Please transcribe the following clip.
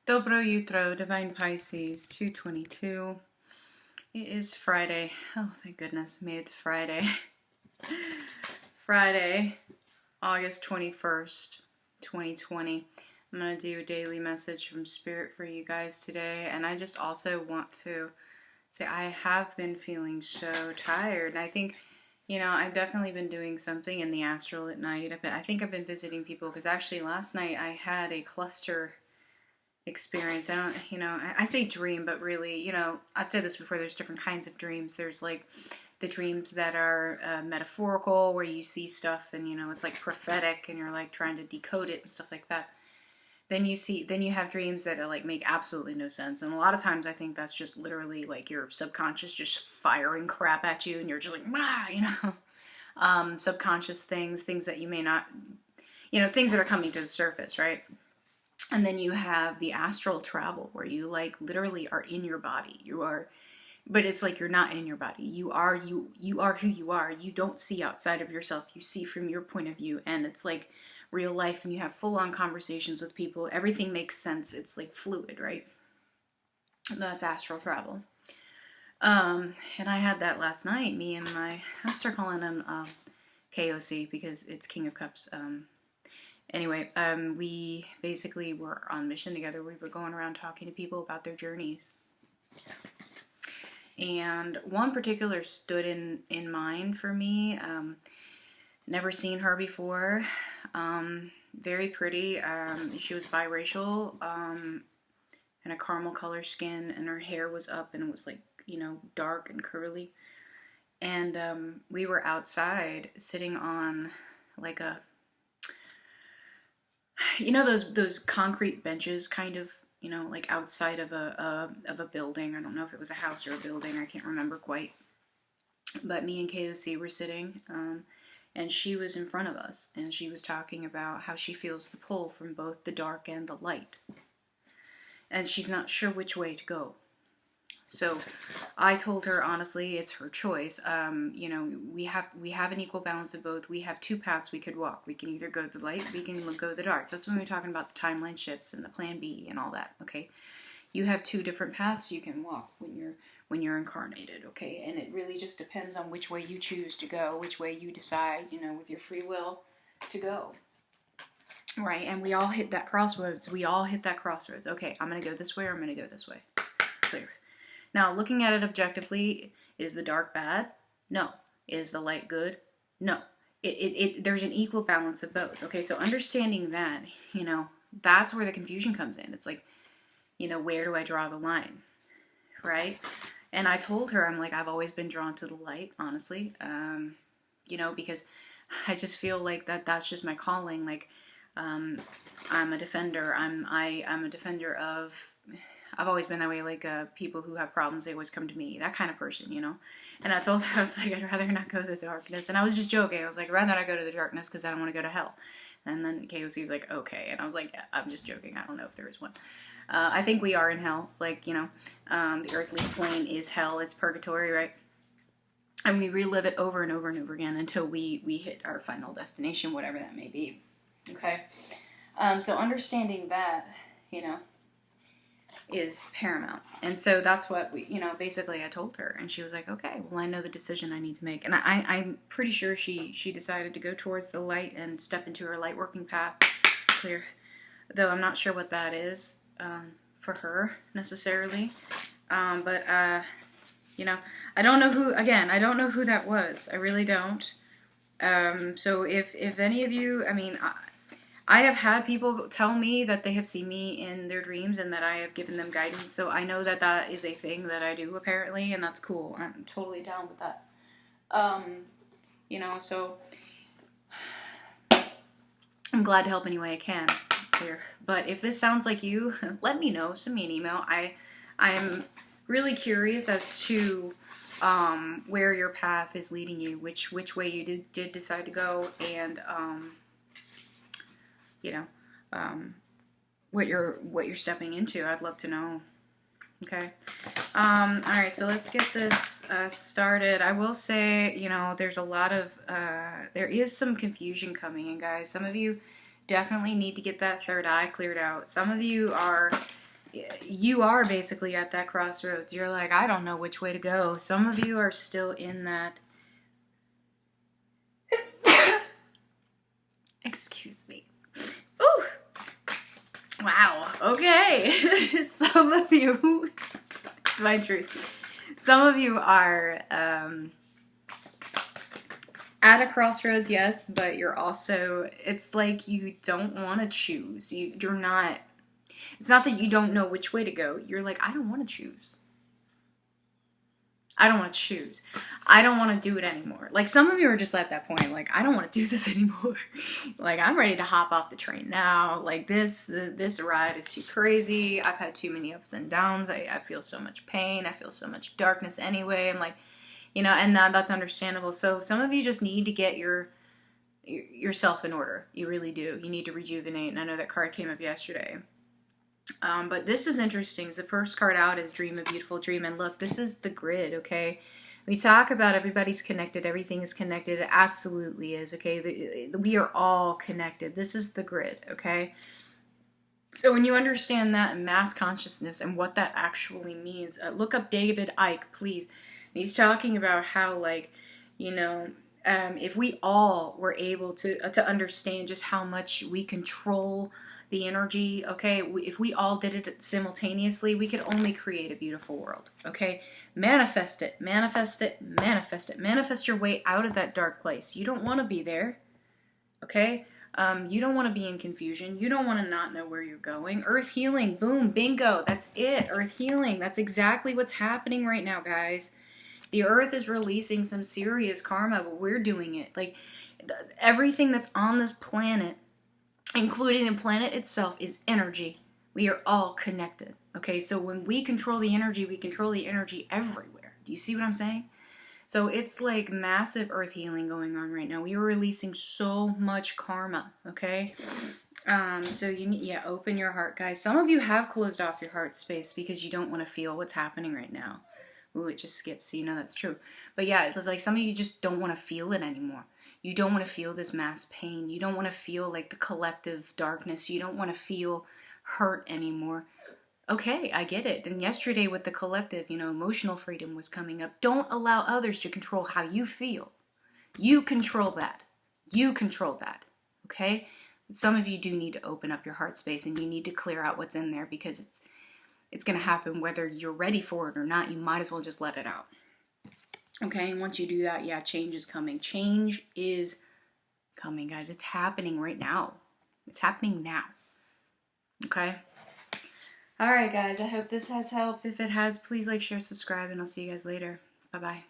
Dobro Jutro, Divine Pisces, 222. It is Friday. Oh, thank goodness, made it to Friday. Friday, August 21st, 2020. I'm going to do a daily message from Spirit for you guys today. And I just also want to say I have been feeling so tired. And I think, I've definitely been doing something in the astral at night. I think I've been visiting people because actually last night I had a cluster experience. I don't, I say dream, but really, I've said this before, there's different kinds of dreams. There's like the dreams that are metaphorical, where you see stuff and, it's like prophetic and you're like trying to decode it and stuff like that. Then you have dreams that are like make absolutely no sense. And a lot of times I think that's just literally like your subconscious just firing crap at you and you're just like, subconscious things that you may not, things that are coming to the surface, right? And then you have the astral travel where you like literally are in your body. But it's like you're not in your body. You are who you are. You don't see outside of yourself. You see from your point of view, and it's like real life, and you have full-on conversations with people. Everything makes sense. It's like fluid, right? That's astral travel. And I had that last night. Me and I start calling him KOC because it's King of Cups. Anyway, we basically were on mission together. We were going around talking to people about their journeys. And one particular stood in mind for me. Never seen her before. Very pretty. She was biracial, and a caramel color skin, and her hair was up and it was like, dark and curly. And we were outside sitting on like those concrete benches kind of, like outside of a building. I don't know if it was a house or a building. I can't remember quite. But me and KOC were sitting, and she was in front of us, and she was talking about how she feels the pull from both the dark and the light. And she's not sure which way to go. So I told her, honestly, it's her choice. We have an equal balance of both. We have two paths we could walk. We can either go the light, we can go the dark. That's when we're talking about the timeline shifts and the plan B and all that, okay? You have two different paths you can walk when you're incarnated, okay? And it really just depends on which way you choose to go, which way you decide, with your free will to go. Right? And we all hit that crossroads. Okay, I'm going to go this way or I'm going to go this way. Clear. Now, looking at it objectively, is the dark bad? No. Is the light good? No. There's an equal balance of both. Okay, so understanding that, that's where the confusion comes in. It's like, where do I draw the line? Right? And I told her, I'm like, I've always been drawn to the light, honestly. Because I just feel like that's just my calling. Like, I'm a defender. I'm a defender of... I've always been that way, like people who have problems, they always come to me, that kind of person, And I told her, I was like, I'd rather not go to the darkness. And I was just joking. I was like, I'd rather not go to the darkness because I don't want to go to hell. And then KOC was like, okay. And I was like, yeah, I'm just joking. I don't know if there is one. I think we are in hell. Like, the earthly plane is hell. It's purgatory, right? And we relive it over and over and over again until we hit our final destination, whatever that may be. Okay? So understanding that, is paramount. And so that's what basically I told her, and she was like, okay, well, I know the decision I need to make. And I'm pretty sure she decided to go towards the light and step into her light working path. Clear. Though I'm not sure what that is for her necessarily. But I don't know I don't know who that was. I really don't. So if any of you, I have had people tell me that they have seen me in their dreams and that I have given them guidance. So I know that is a thing that I do, apparently, and that's cool. I'm totally down with that. So I'm glad to help any way I can. Clear. But if this sounds like you, let me know. Send me an email. I'm really curious as to where your path is leading you, which way you did decide to go, and what you're stepping into. I'd love to know. Okay. All right, so let's get this started. I will say, there's a lot of there is some confusion coming in, guys. Some of you definitely need to get that third eye cleared out. Some of you are you are basically at that crossroads. You're like, I don't know which way to go. Some of you are still in that. Excuse me. Ooh. Wow. Okay. Some of you, my truth. Some of you are at a crossroads, yes, but you're also, it's like you don't want to choose. You're not, it's not that you don't know which way to go. You're like, I don't want to choose. I don't want to choose. I don't want to do it anymore. Like, some of you are just at that point, like, I don't want to do this anymore. Like, I'm ready to hop off the train now. Like, this ride is too crazy. I've had too many ups and downs. I feel so much pain. I feel so much darkness anyway. I'm like, you know, and that's understandable. So some of you just need to get yourself in order. You really do. You need to rejuvenate. And I know that card came up yesterday. But this is interesting. The first card out is Dream a Beautiful Dream. And look, this is the grid, okay? We talk about everybody's connected. Everything is connected. It absolutely is, okay? We are all connected. This is the grid, okay? So when you understand that mass consciousness and what that actually means, look up David Icke, please. He's talking about how, like, you know, if we all were able to understand just how much we control the energy, okay, if we all did it simultaneously, we could only create a beautiful world, okay? Manifest it, manifest it, manifest it. Manifest your way out of that dark place. You don't want to be there, okay? You don't want to be in confusion. You don't want to not know where you're going. Earth healing, boom, bingo, that's it. Earth healing, that's exactly what's happening right now, guys. The earth is releasing some serious karma, but we're doing it. Like, everything that's on this planet, including the planet itself, is energy. We are all connected. Okay, so when we control the energy everywhere. Do you see what I'm saying? So it's like massive earth healing going on right now. We are releasing so much karma, okay? So you need, yeah, open your heart, guys. Some of you have closed off your heart space because you don't want to feel what's happening right now. Ooh, it just skipped, so you know that's true. But yeah, it's like some of you just don't want to feel it anymore. You don't want to feel this mass pain. You don't want to feel like the collective darkness. You don't want to feel hurt anymore. Okay, I get it. And yesterday with the collective, you know, emotional freedom was coming up. Don't allow others to control how you feel. You control that. You control that. Okay? Some of you do need to open up your heart space and you need to clear out what's in there because it's going to happen whether you're ready for it or not. You might as well just let it out. Okay, and once you do that, yeah, change is coming. Change is coming, guys. It's happening right now. It's happening now. Okay? All right, guys. I hope this has helped. If it has, please like, share, subscribe, and I'll see you guys later. Bye-bye.